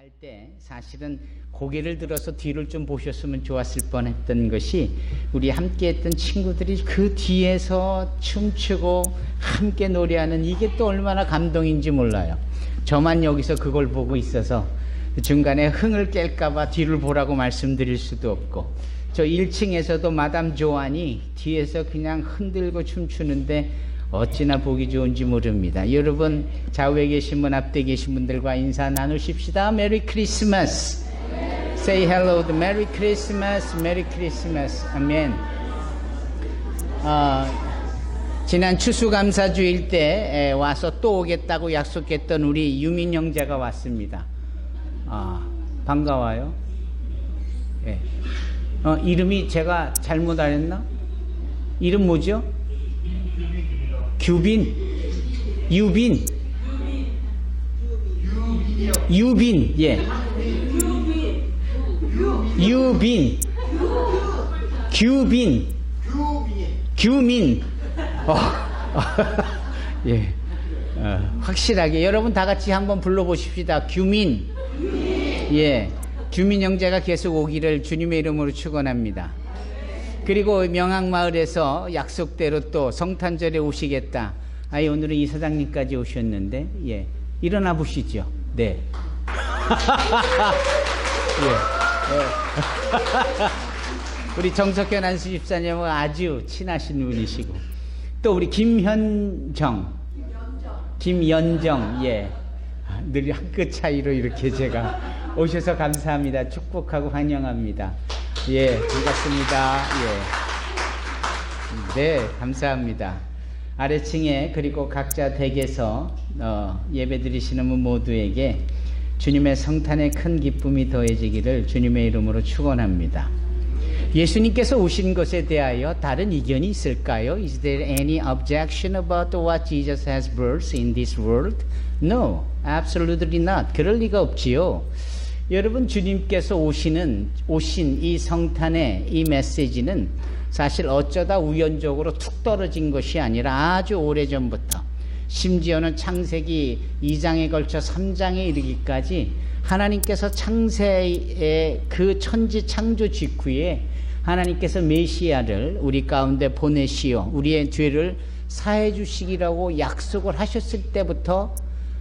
할 때 사실은 고개를 들어서 뒤를 좀 보셨으면 좋았을 뻔했던 것이 우리 함께 했던 친구들이 그 뒤에서 춤추고 함께 노래하는 이게 또 얼마나 감동인지 몰라요. 저만 여기서 그걸 보고 있어서 중간에 흥을 깰까봐 뒤를 보라고 말씀드릴 수도 없고, 저 1층에서도 마담 조안이 뒤에서 그냥 흔들고 춤추는데 어찌나 보기 좋은지 모릅니다. 여러분, 좌우에 계신 분, 앞에 계신 분들과 인사 나누십시다. 메리 크리스마스. Say hello. Merry Christmas. Merry Christmas. 아멘. 지난 추수감사주일 때 와서 또 오겠다고 약속했던 우리 유민 형제가 왔습니다. 반가워요. 네. 이름이 제가 잘못 알았나? 이름 뭐죠? 규빈, 유빈, 유빈, 예, 유빈, 규빈, 규민, 예, 확실하게 여러분 다 같이 한번 불러보십시다. 규민, 예, 규민 형제가 계속 오기를 주님의 이름으로 축원합니다. 그리고 명항마을에서 약속대로 또 성탄절에 오시겠다. 오늘은 이사장님까지 오셨는데, 예, 일어나 보시죠. 네. 예. 우리 정석현 안수 집사님은 아주 친하신 분이시고, 또 우리 김연정, 예, 늘 한 끗 차이로 이렇게 제가 오셔서 감사합니다. 축복하고 환영합니다. 예, 반갑습니다. 예. 네, 감사합니다. 아래층에 그리고 각자 댁에서 예배 드리시는 분 모두에게 주님의 성탄의 큰 기쁨이 더해지기를 주님의 이름으로 축원합니다. 예수님께서 오신 것에 대하여 다른 이견이 있을까요? Is there any objection about what Jesus has brought in this world? No, absolutely not. 그럴 리가 없지요. 여러분, 주님께서 오신 이 성탄의 이 메시지는 사실 어쩌다 우연적으로 툭 떨어진 것이 아니라 아주 오래전부터, 심지어는 창세기 2장에 걸쳐 3장에 이르기까지 하나님께서 창세의 그 천지 창조 직후에 하나님께서 메시아를 우리 가운데 보내시어 우리의 죄를 사해 주시기라고 약속을 하셨을 때부터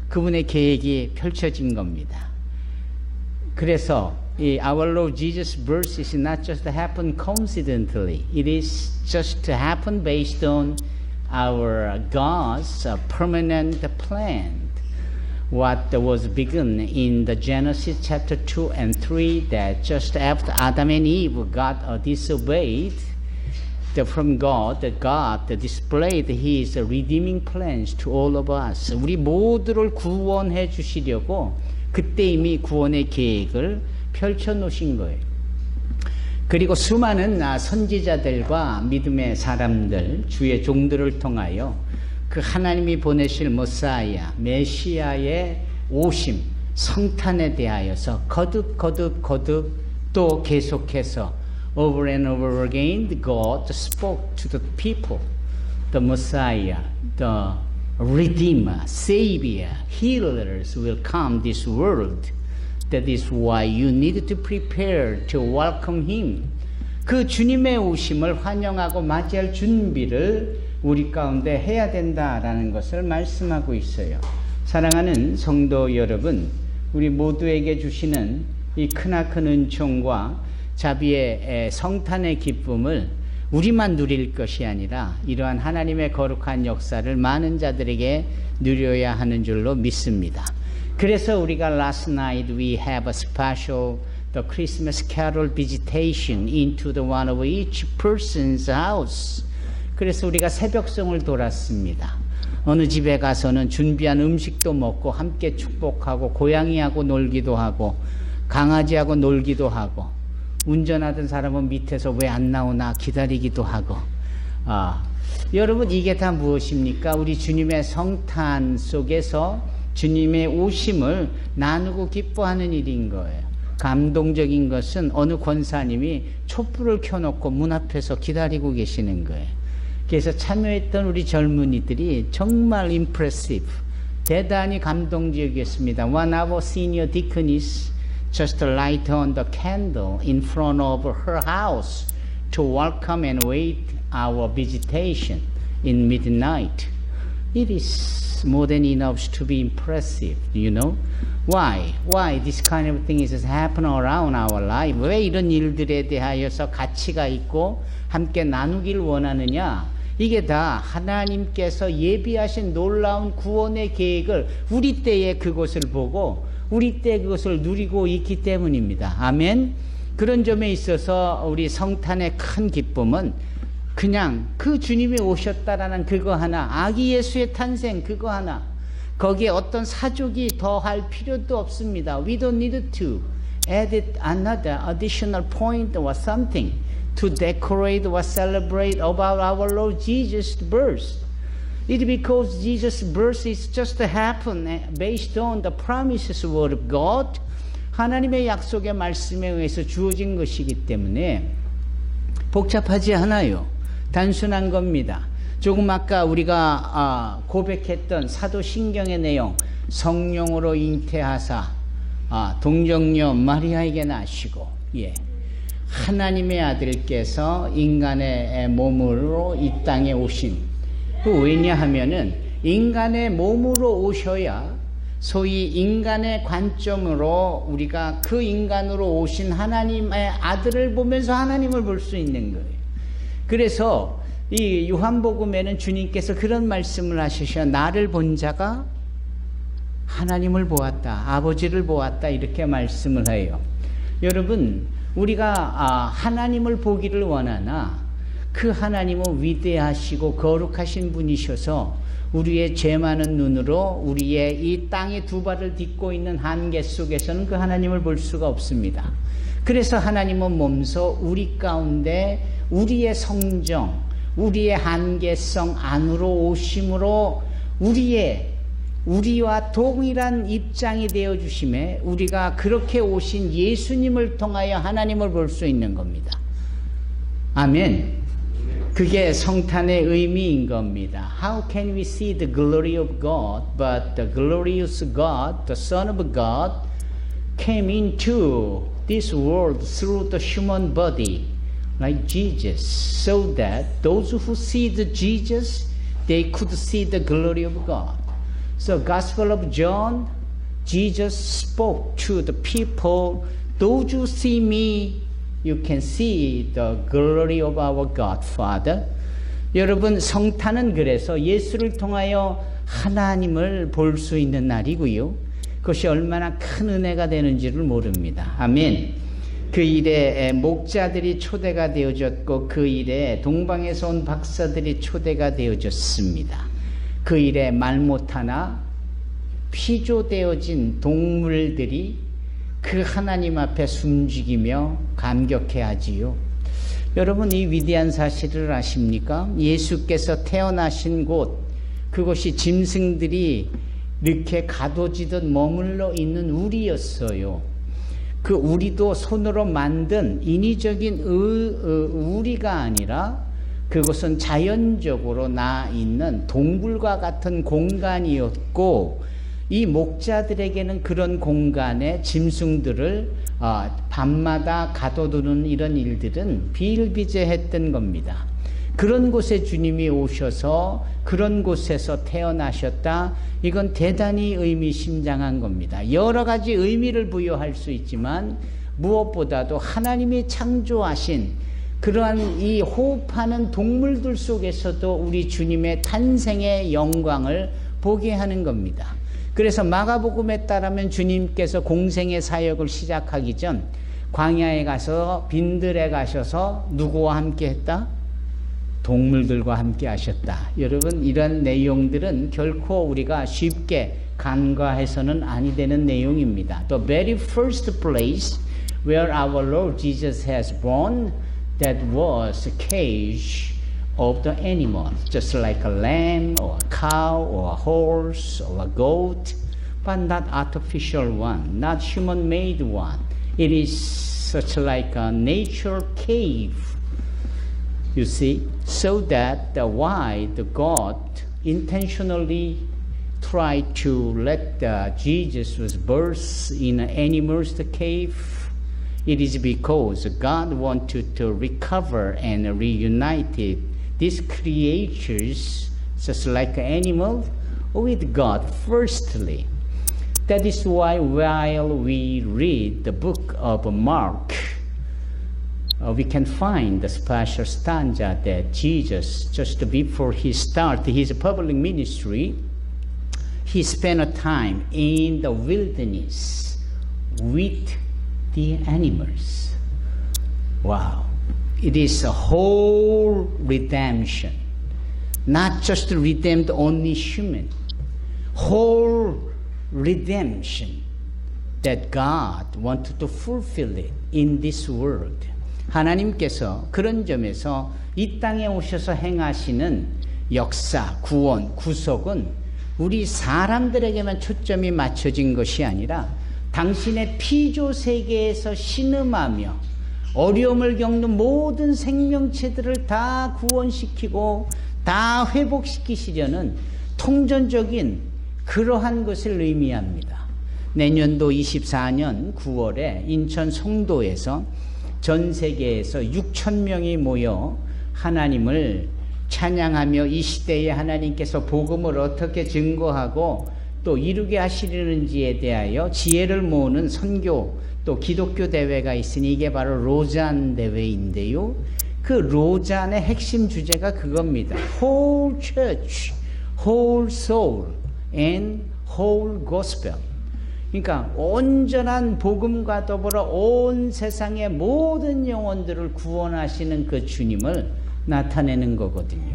그분의 계획이 펼쳐진 겁니다. 그래서 our Lord Jesus' birth is not just to happen coincidentally. It is just to happen based on our God's permanent plan. What was begun in the Genesis chapter 2 and 3, that just after Adam and Eve got disobeyed from God, that God displayed His redeeming plans to all of us. 우리 모두를 구원해 주시려고 그때 이미 구원의 계획을 펼쳐놓으신 거예요. 그리고 수많은 선지자들과 믿음의 사람들, 주의 종들을 통하여 그 하나님이 보내실 모사야, 메시아의 오심, 성탄에 대하여서 거듭 또 계속해서 over and over again God spoke to the people, the Messiah, the Redeemer, Savior, healers will come this world. That is why you need to prepare to welcome Him. 그 주님의 오심을 환영하고 맞이할 준비를 우리 가운데 해야 된다라는 것을 말씀하고 있어요. 사랑하는 성도 여러분, 우리 모두에게 주시는 이 크나큰 은총과 자비의 성탄의 기쁨을 우리만 누릴 것이 아니라 이러한 하나님의 거룩한 역사를 많은 자들에게 누려야 하는 줄로 믿습니다. 그래서 우리가 last night we have a special the Christmas carol visitation into the one of each person's house. 그래서 우리가 새벽송을 돌았습니다. 어느 집에 가서는 준비한 음식도 먹고 함께 축복하고 고양이하고 놀기도 하고 강아지하고 놀기도 하고 운전하던 사람은 밑에서 왜 안 나오나 기다리기도 하고. 여러분, 이게 다 무엇입니까? 우리 주님의 성탄 속에서 주님의 오심을 나누고 기뻐하는 일인 거예요. 감동적인 것은 어느 권사님이 촛불을 켜놓고 문 앞에서 기다리고 계시는 거예요. 그래서 참여했던 우리 젊은이들이 정말 impressive, 대단히 감동적이었습니다. One of our senior deaconess just light on the candle in front of her house to welcome and wait our visitation in midnight. It is more than enough to be impressive, you know. Why? Why this kind of thing is happening around our life? 왜 이런 일들에 대하여서 가치가 있고 함께 나누길 원하느냐? 이게 다 하나님께서 예비하신 놀라운 구원의 계획을 우리 때에 그것을 보고 우리 때 그것을 누리고 있기 때문입니다. 아멘. 그런 점에 있어서 우리 성탄의 큰 기쁨은 그냥 그 주님이 오셨다라는 그거 하나, 아기 예수의 탄생 그거 하나, 거기에 어떤 사족이 더할 필요도 없습니다. We don't need to add another additional point or something to decorate or celebrate about our Lord Jesus' birth. It because Jesus' birth is just happen based on the promises word of God. 하나님의 약속의 말씀에 의해서 주어진 것이기 때문에 복잡하지 않아요. 단순한 겁니다. 조금 아까 우리가 고백했던 사도신경의 내용, 성령으로 잉태하사 동정녀 마리아에게 나시고, 하나님의 아들께서 인간의 몸으로 이 땅에 오신, 왜냐하면은 인간의 몸으로 오셔야 소위 인간의 관점으로 우리가 그 인간으로 오신 하나님의 아들을 보면서 하나님을 볼 수 있는 거예요. 그래서 이 요한복음에는 주님께서 그런 말씀을 하시셔. 나를 본 자가 하나님을 보았다, 아버지를 보았다, 이렇게 말씀을 해요. 여러분, 우리가 하나님을 보기를 원하나 그 하나님은 위대하시고 거룩하신 분이셔서 우리의 죄 많은 눈으로 우리의 이 땅에 두 발을 딛고 있는 한계 속에서는 그 하나님을 볼 수가 없습니다. 그래서 하나님은 몸소 우리 가운데 우리의 성정, 우리의 한계성 안으로 오심으로 우리와 동일한 입장이 되어 주심에 우리가 그렇게 오신 예수님을 통하여 하나님을 볼 수 있는 겁니다. 아멘. 그게 성탄의 의미인 겁니다. How can we see the glory of God, but the glorious God, the Son of God, came into this world through the human body, like Jesus, so that those who see the Jesus, they could see the glory of God. So, Gospel of John, Jesus spoke to the people, those who see me, you can see the glory of our God, Father. 여러분, 성탄은 그래서 예수를 통하여 하나님을 볼 수 있는 날이고요. 그것이 얼마나 큰 은혜가 되는지를 모릅니다. 아멘. 그 일에 목자들이 초대가 되어졌고 그 일에 동방에서 온 박사들이 초대가 되어졌습니다. 그 일에 말 못하나 피조되어진 동물들이 그 하나님 앞에 숨죽이며 감격해하지요. 여러분, 이 위대한 사실을 아십니까? 예수께서 태어나신 곳, 그곳이 짐승들이 이렇게 가둬지듯 머물러 있는 우리였어요. 그 우리도 손으로 만든 인위적인 우리가 아니라 그것은 자연적으로 나 있는 동굴과 같은 공간이었고, 이 목자들에게는 그런 공간에 짐승들을 밤마다 가둬두는 이런 일들은 비일비재했던 겁니다. 그런 곳에 주님이 오셔서 그런 곳에서 태어나셨다. 이건 대단히 의미심장한 겁니다. 여러 가지 의미를 부여할 수 있지만 무엇보다도 하나님이 창조하신 그러한 이 호흡하는 동물들 속에서도 우리 주님의 탄생의 영광을 보게 하는 겁니다. 그래서 마가복음에 따르면 주님께서 공생의 사역을 시작하기 전 광야에 가서 빈들에 가셔서 누구와 함께 했다? 동물들과 함께 하셨다. 여러분, 이런 내용들은 결코 우리가 쉽게 간과해서는 아니 되는 내용입니다. The very first place where our Lord Jesus has born, that was a cage of the animals, just like a lamb or a cow or a horse or a goat, but not artificial one, not human-made one. It is such like a nature cave, you see, so that why the God intentionally tried to let Jesus was birthed in an animal's cave, it is because God wanted to recover and reunite these creatures, just like an animal, with God firstly. That is why while we read the book of Mark, we can find the special stanza that Jesus, just before he started his public ministry, he spent a time in the wilderness with the animals. Wow. It is a whole redemption. Not just redeemed only human. Whole redemption that God wanted to fulfill it in this world. 하나님께서 그런 점에서 이 땅에 오셔서 행하시는 역사, 구원, 구속은 우리 사람들에게만 초점이 맞춰진 것이 아니라 당신의 피조 세계에서 신음하며 어려움을 겪는 모든 생명체들을 다 구원시키고 다 회복시키시려는 통전적인 그러한 것을 의미합니다. 내년도 24년 9월에 인천 송도에서 전 세계에서 6천 명이 모여 하나님을 찬양하며 이 시대에 하나님께서 복음을 어떻게 증거하고 또 이루게 하시려는지에 대하여 지혜를 모으는 선교 또 기독교 대회가 있으니 이게 바로 로잔 대회인데요. 그 로잔의 핵심 주제가 그겁니다. Whole church, whole soul and whole gospel. 그러니까 온전한 복음과 더불어 온 세상의 모든 영혼들을 구원하시는 그 주님을 나타내는 거거든요.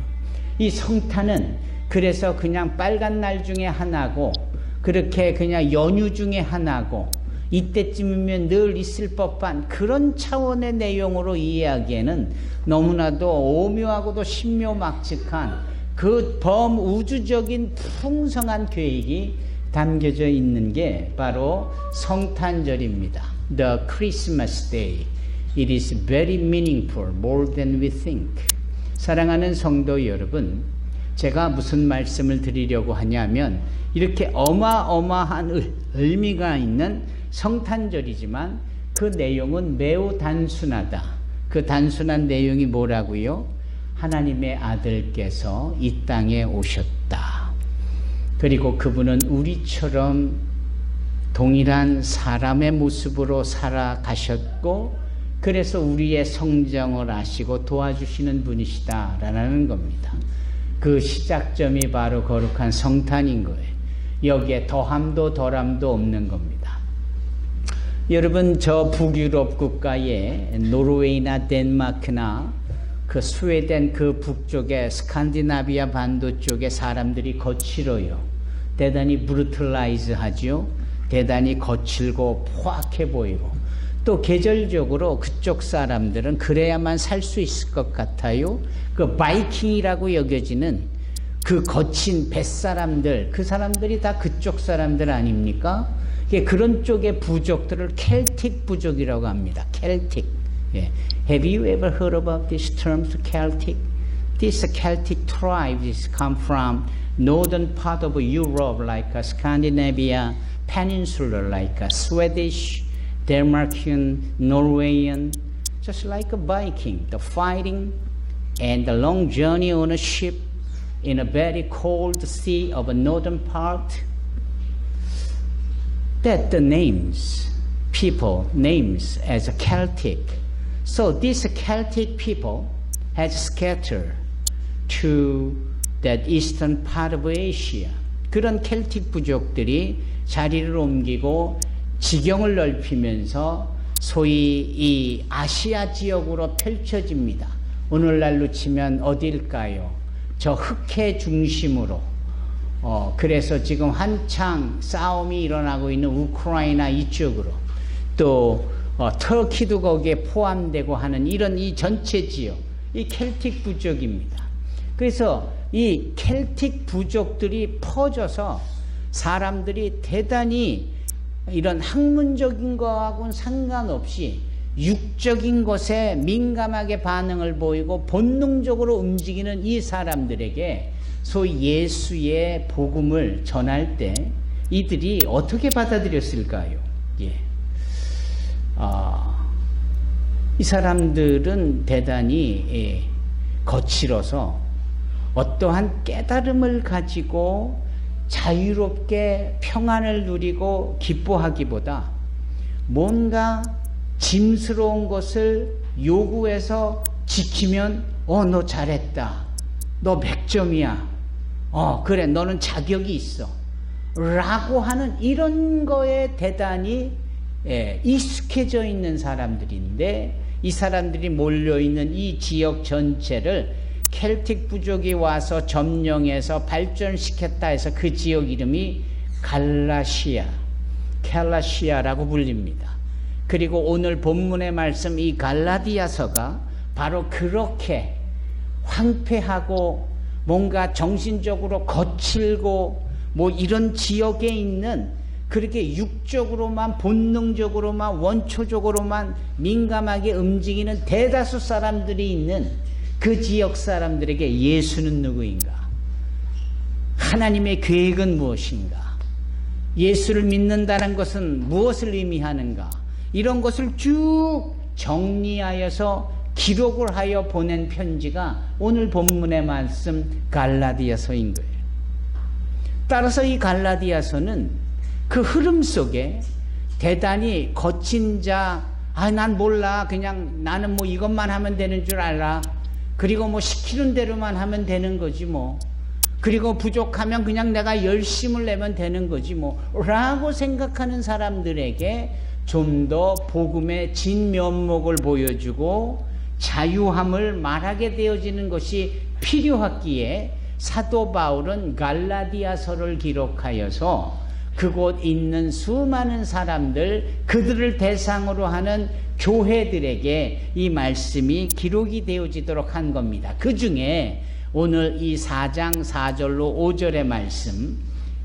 이 성탄은 그래서 그냥 빨간 날 중에 하나고 그렇게 그냥 연휴 중에 하나고 이때쯤이면 늘 있을 법한 그런 차원의 내용으로 이해하기에는 너무나도 오묘하고도 신묘막측한 그 범우주적인 풍성한 계획이 담겨져 있는 게 바로 성탄절입니다. The Christmas Day. It is very meaningful, more than we think. 사랑하는 성도 여러분, 제가 무슨 말씀을 드리려고 하냐면 이렇게 어마어마한 의미가 있는 성탄절이지만 그 내용은 매우 단순하다. 그 단순한 내용이 뭐라고요? 하나님의 아들께서 이 땅에 오셨다. 그리고 그분은 우리처럼 동일한 사람의 모습으로 살아가셨고 그래서 우리의 성정을 아시고 도와주시는 분이시다라는 겁니다. 그 시작점이 바로 거룩한 성탄인 거예요. 여기에 더함도 덜함도 없는 겁니다. 여러분 저 북유럽 국가에 노르웨이나 덴마크나 그 스웨덴 그 북쪽에 스칸디나비아 반도 쪽에 사람들이 거칠어요. 대단히 브루틀라이즈하죠. 대단히 거칠고 포악해 보이고 또 계절적으로 그쪽 사람들은 그래야만 살 수 있을 것 같아요. 그 바이킹이라고 여겨지는 그 거친 뱃사람들 그 사람들이 다 그쪽 사람들 아닙니까? 그런 쪽의 부족들을 켈틱 부족이라고 합니다. 켈틱. 예. Have you ever heard about this term, Celtic? This Celtic tribes come from northern part of Europe, like Scandinavia Peninsula, like Swedish, Denmarkian, Norwegian, just like a Viking, the fighting and the long journey on a ship in a very cold sea of a northern part. That the names, people names as Celtic. So these Celtic people had scattered to that eastern part of Asia. 그런 켈틱 부족들이 자리를 옮기고 지경을 넓히면서 소위 이 아시아 지역으로 펼쳐집니다. 오늘날로 치면 어딜까요? 저 흑해 중심으로. 그래서 지금 한창 싸움이 일어나고 있는 우크라이나 이쪽으로 또 터키도 거기에 포함되고 하는 이런 이 전체 지역, 이 켈틱 부족입니다. 그래서 이 켈틱 부족들이 퍼져서 사람들이 대단히 이런 학문적인 거하고는 상관없이 육적인 것에 민감하게 반응을 보이고 본능적으로 움직이는 이 사람들에게 소위 예수의 복음을 전할 때 이들이 어떻게 받아들였을까요? 예. 이 사람들은 대단히 거칠어서 어떠한 깨달음을 가지고 자유롭게 평안을 누리고 기뻐하기보다 뭔가 짐스러운 것을 요구해서 지키면 너 잘했다. 너 100점이야. 그래 너는 자격이 있어. 라고 하는 이런 거에 대단히 익숙해져 있는 사람들인데 이 사람들이 몰려있는 이 지역 전체를 켈틱 부족이 와서 점령해서 발전시켰다 해서 그 지역 이름이 갈라시아라고 불립니다. 그리고 오늘 본문의 말씀 이 갈라디아서가 바로 그렇게 황폐하고 뭔가 정신적으로 거칠고 뭐 이런 지역에 있는 그렇게 육적으로만 본능적으로만 원초적으로만 민감하게 움직이는 대다수 사람들이 있는 그 지역 사람들에게 예수는 누구인가? 하나님의 계획은 무엇인가? 예수를 믿는다는 것은 무엇을 의미하는가? 이런 것을 쭉 정리하여서 기록을 하여 보낸 편지가 오늘 본문의 말씀 갈라디아서인 거예요. 따라서 이 갈라디아서는 그 흐름 속에 대단히 거친 자, 난 몰라. 그냥 나는 뭐 이것만 하면 되는 줄 알아. 그리고 뭐 시키는 대로만 하면 되는 거지 뭐. 그리고 부족하면 그냥 내가 열심을 내면 되는 거지 뭐. 라고 생각하는 사람들에게 좀 더 복음의 진면목을 보여주고 자유함을 말하게 되어지는 것이 필요하기에 사도 바울은 갈라디아서를 기록하여서 그곳 있는 수많은 사람들, 그들을 대상으로 하는 교회들에게 이 말씀이 기록이 되어지도록 한 겁니다. 그 중에 오늘 이 4장 4절로 5절의 말씀,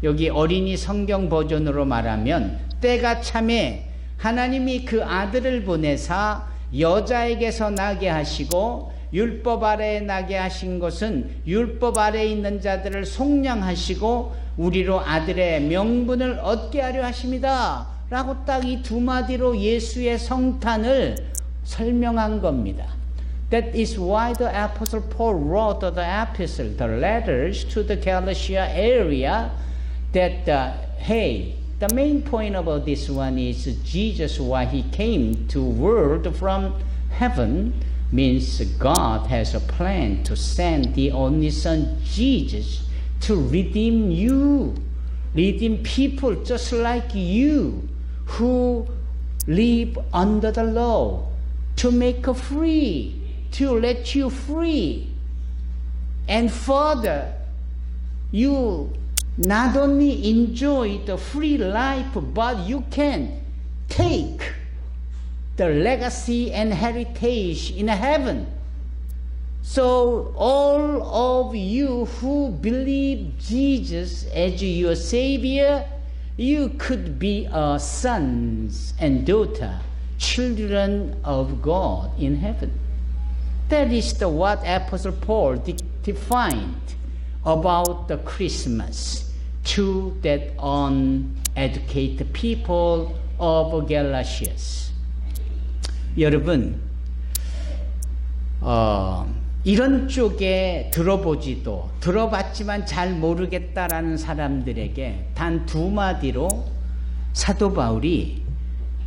여기 어린이 성경 버전으로 말하면 때가 참에 하나님이 그 아들을 보내사 여자에게서 나게 하시고 율법 아래에 나게 하신 것은 율법 아래에 있는 자들을 속량하시고 우리로 아들의 명분을 얻게 하려 하십니다. 라고 딱 이 두 마디로 예수의 성탄을 설명한 겁니다. That is why the Apostle Paul wrote the epistle, the letters to the Galatia area that, the main point about this one is Jesus, why he came to world from heaven, means God has a plan to send the only Son, Jesus, to redeem you, redeem people just like you who live under the law, to make free, to let you free. And further, you not only enjoy the free life, but you can take the legacy and heritage in heaven. So all of you who believe Jesus as your Savior, you could be sons and daughters, children of God in heaven. That is what Apostle Paul defined about the Christmas to that uneducated people of Galatia. 여러분, 이런 쪽에 들어봤지만 잘 모르겠다라는 사람들에게 단 두 마디로 사도 바울이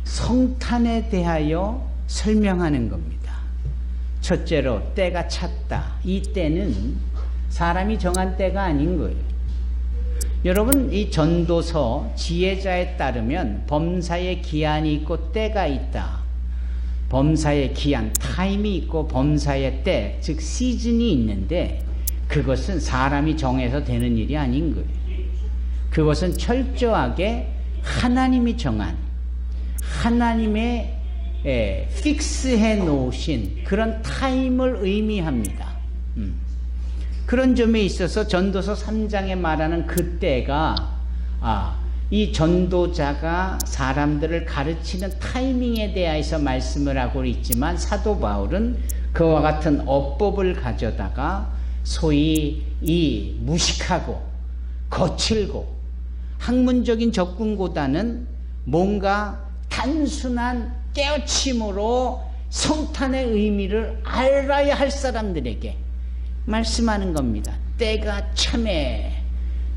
성탄에 대하여 설명하는 겁니다. 첫째로 때가 찼다. 이 때는 사람이 정한 때가 아닌 거예요. 여러분, 이 전도서 지혜자에 따르면 범사의 기한이 있고 때가 있다. 범사의 기한, 타임이 있고 범사의 때, 즉 시즌이 있는데 그것은 사람이 정해서 되는 일이 아닌 거예요. 그것은 철저하게 하나님이 정한, 하나님의 픽스해 놓으신 그런 타임을 의미합니다. 그런 점에 있어서 전도서 3장에 말하는 그때가 이 전도자가 사람들을 가르치는 타이밍에 대해서 말씀을 하고 있지만 사도 바울은 그와 같은 어법을 가져다가 소위 이 무식하고 거칠고 학문적인 접근보다는 뭔가 단순한 깨우침으로 성탄의 의미를 알아야 할 사람들에게 말씀하는 겁니다. 때가 참에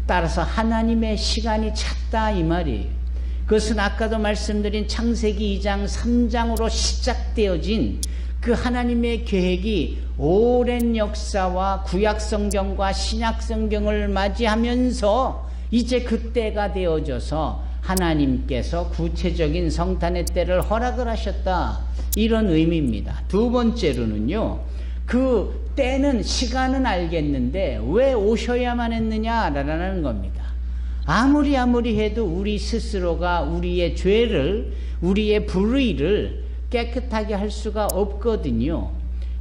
따라서 하나님의 시간이 찼다 이 말이에요. 그것은 아까도 말씀드린 창세기 2장 3장으로 시작되어진 그 하나님의 계획이 오랜 역사와 구약성경과 신약성경을 맞이하면서 이제 그때가 되어져서 하나님께서 구체적인 성탄의 때를 허락을 하셨다, 이런 의미입니다. 두 번째로는요, 그 때는 시간은 알겠는데 왜 오셔야만 했느냐라는 겁니다. 아무리 해도 우리 스스로가 우리의 죄를, 우리의 불의를 깨끗하게 할 수가 없거든요.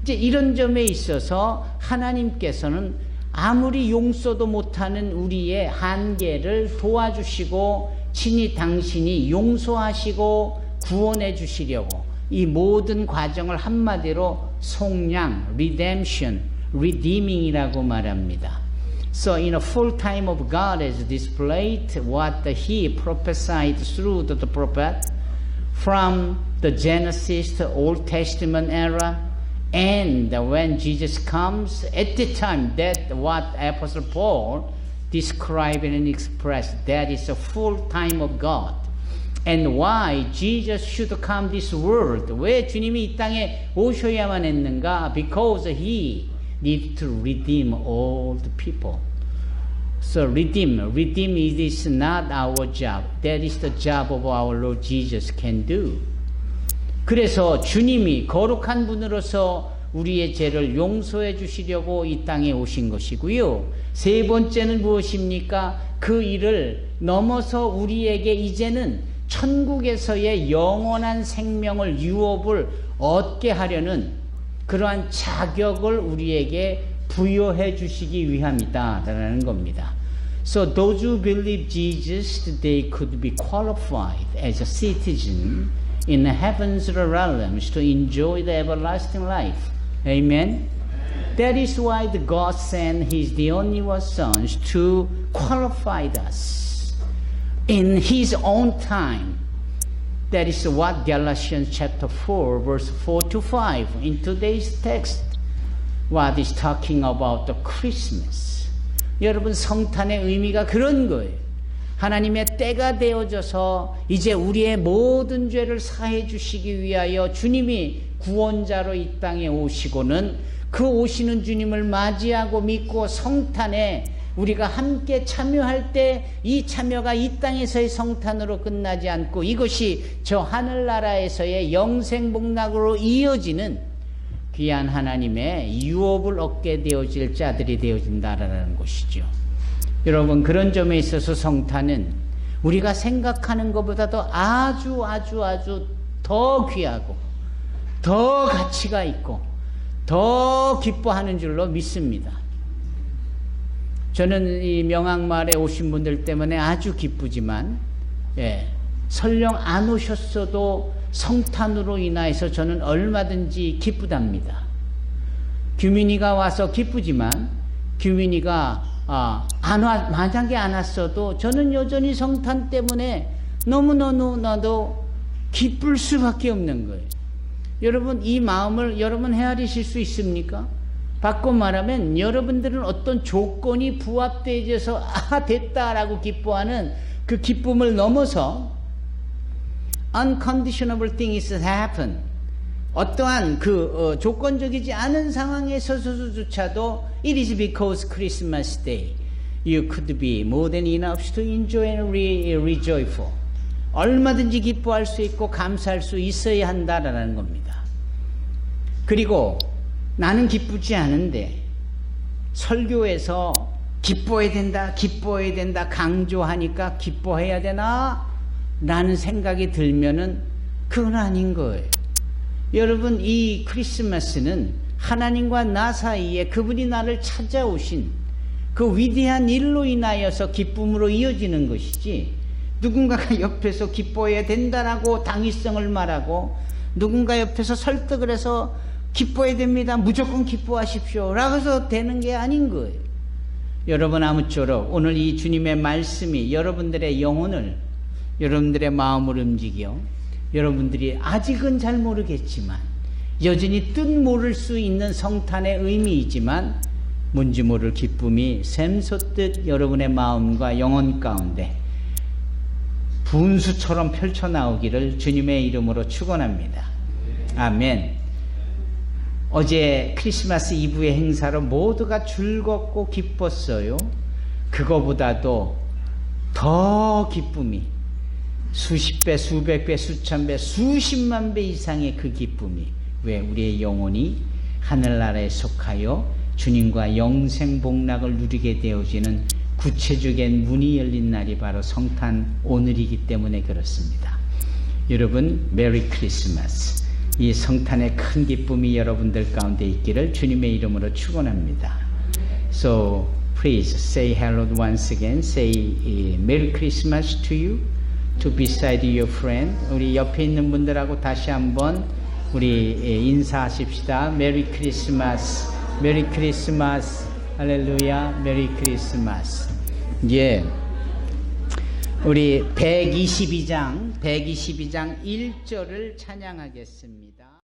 이제 이런 점에 있어서 하나님께서는 아무리 용서도 못하는 우리의 한계를 도와주시고 친히 당신이 용서하시고 구원해 주시려고 이 모든 과정을 한마디로 속량, redemption, redeeming이라고 말합니다. So in a full time of God has displayed what He prophesied through the prophet from the Genesis to Old Testament era, and when Jesus comes at the time, that what Apostle Paul described and expressed, that is a full time of God. And why Jesus should come this world? 왜 주님이 이 땅에 오셔야만 했는가? Because He needs to redeem all the people. So redeem is not our job. That is the job of our Lord Jesus can do. 그래서 주님이 거룩한 분으로서 우리의 죄를 용서해 주시려고 이 땅에 오신 것이고요. 세 번째는 무엇입니까? 그 일을 넘어서 우리에게 이제는 천국에서의 영원한 생명을, 유업을 얻게 하려는 그러한 자격을 우리에게 부여해 주시기 위함이다 라는 겁니다. So those who believe Jesus, they could be qualified as a citizen in heaven's realms to enjoy the everlasting life. Amen? That is why the God sent His only one Son to qualify us in His own time. That is what Galatians chapter 4 verse 4 to 5 in today's text, what is talking about the Christmas. 여러분, 성탄의 의미가 그런 거예요. 하나님의 때가 되어져서 이제 우리의 모든 죄를 사해 주시기 위하여 주님이 구원자로 이 땅에 오시고는 그 오시는 주님을 맞이하고 믿고 성탄에 우리가 함께 참여할 때 이 참여가 이 땅에서의 성탄으로 끝나지 않고 이것이 저 하늘나라에서의 영생복락으로 이어지는 귀한 하나님의 유업을 얻게 되어질 자들이 되어진다라는 것이죠. 여러분, 그런 점에 있어서 성탄은 우리가 생각하는 것보다도 아주 더 귀하고 더 가치가 있고 더 기뻐하는 줄로 믿습니다. 저는 이 명항마을에 오신 분들 때문에 아주 기쁘지만, 설령 안 오셨어도 성탄으로 인하여서 저는 얼마든지 기쁘답니다. 규민이가 와서 기쁘지만, 규민이가 만약에 안 왔어도 저는 여전히 성탄 때문에 너무나도 기쁠 수밖에 없는 거예요. 여러분, 이 마음을 여러분 헤아리실 수 있습니까? 바꿔 말하면 여러분들은 어떤 조건이 부합되어져서 됐다라고 기뻐하는 그 기쁨을 넘어서 unconditional things happen, 어떠한 그 조건적이지 않은 상황에 서서조차도 it is because Christmas Day you could be more than enough to enjoy and rejoiceful. 얼마든지 기뻐할 수 있고 감사할 수 있어야 한다라는 겁니다. 그리고 나는 기쁘지 않은데 설교에서 기뻐해야 된다 강조하니까 기뻐해야 되나? 라는 생각이 들면은 그건 아닌 거예요. 여러분, 이 크리스마스는 하나님과 나 사이에 그분이 나를 찾아오신 그 위대한 일로 인하여서 기쁨으로 이어지는 것이지, 누군가가 옆에서 기뻐해야 된다라고 당위성을 말하고 누군가 옆에서 설득을 해서 기뻐야 됩니다. 무조건 기뻐하십시오. 라고 해서 되는 게 아닌 거예요. 여러분 아무쪼록 오늘 이 주님의 말씀이 여러분들의 영혼을, 여러분들의 마음을 움직여 여러분들이 아직은 잘 모르겠지만 여전히 뜻 모를 수 있는 성탄의 의미이지만 뭔지 모를 기쁨이 샘솟듯 여러분의 마음과 영혼 가운데 분수처럼 펼쳐나오기를 주님의 이름으로 축원합니다. 아멘. 어제 크리스마스 이브의 행사로 모두가 즐겁고 기뻤어요. 그거보다도 더 기쁨이 수십 배, 수백 배, 수천 배, 수십만 배 이상의 그 기쁨이, 왜? 우리의 영혼이 하늘나라에 속하여 주님과 영생 복락을 누리게 되어지는 구체적인 문이 열린 날이 바로 성탄 오늘이기 때문에 그렇습니다. 여러분, 메리 크리스마스. 이 성탄의 큰 기쁨이 여러분들 가운데 있기를 주님의 이름으로 축원합니다. So please say hello once again. Say Merry Christmas to you, to beside your friend. 우리 옆에 있는 분들하고 다시 한번 우리 인사하십시다. Merry Christmas, Merry Christmas, 할렐루야, Merry Christmas. 예. 우리 122장 1절을 찬양하겠습니다.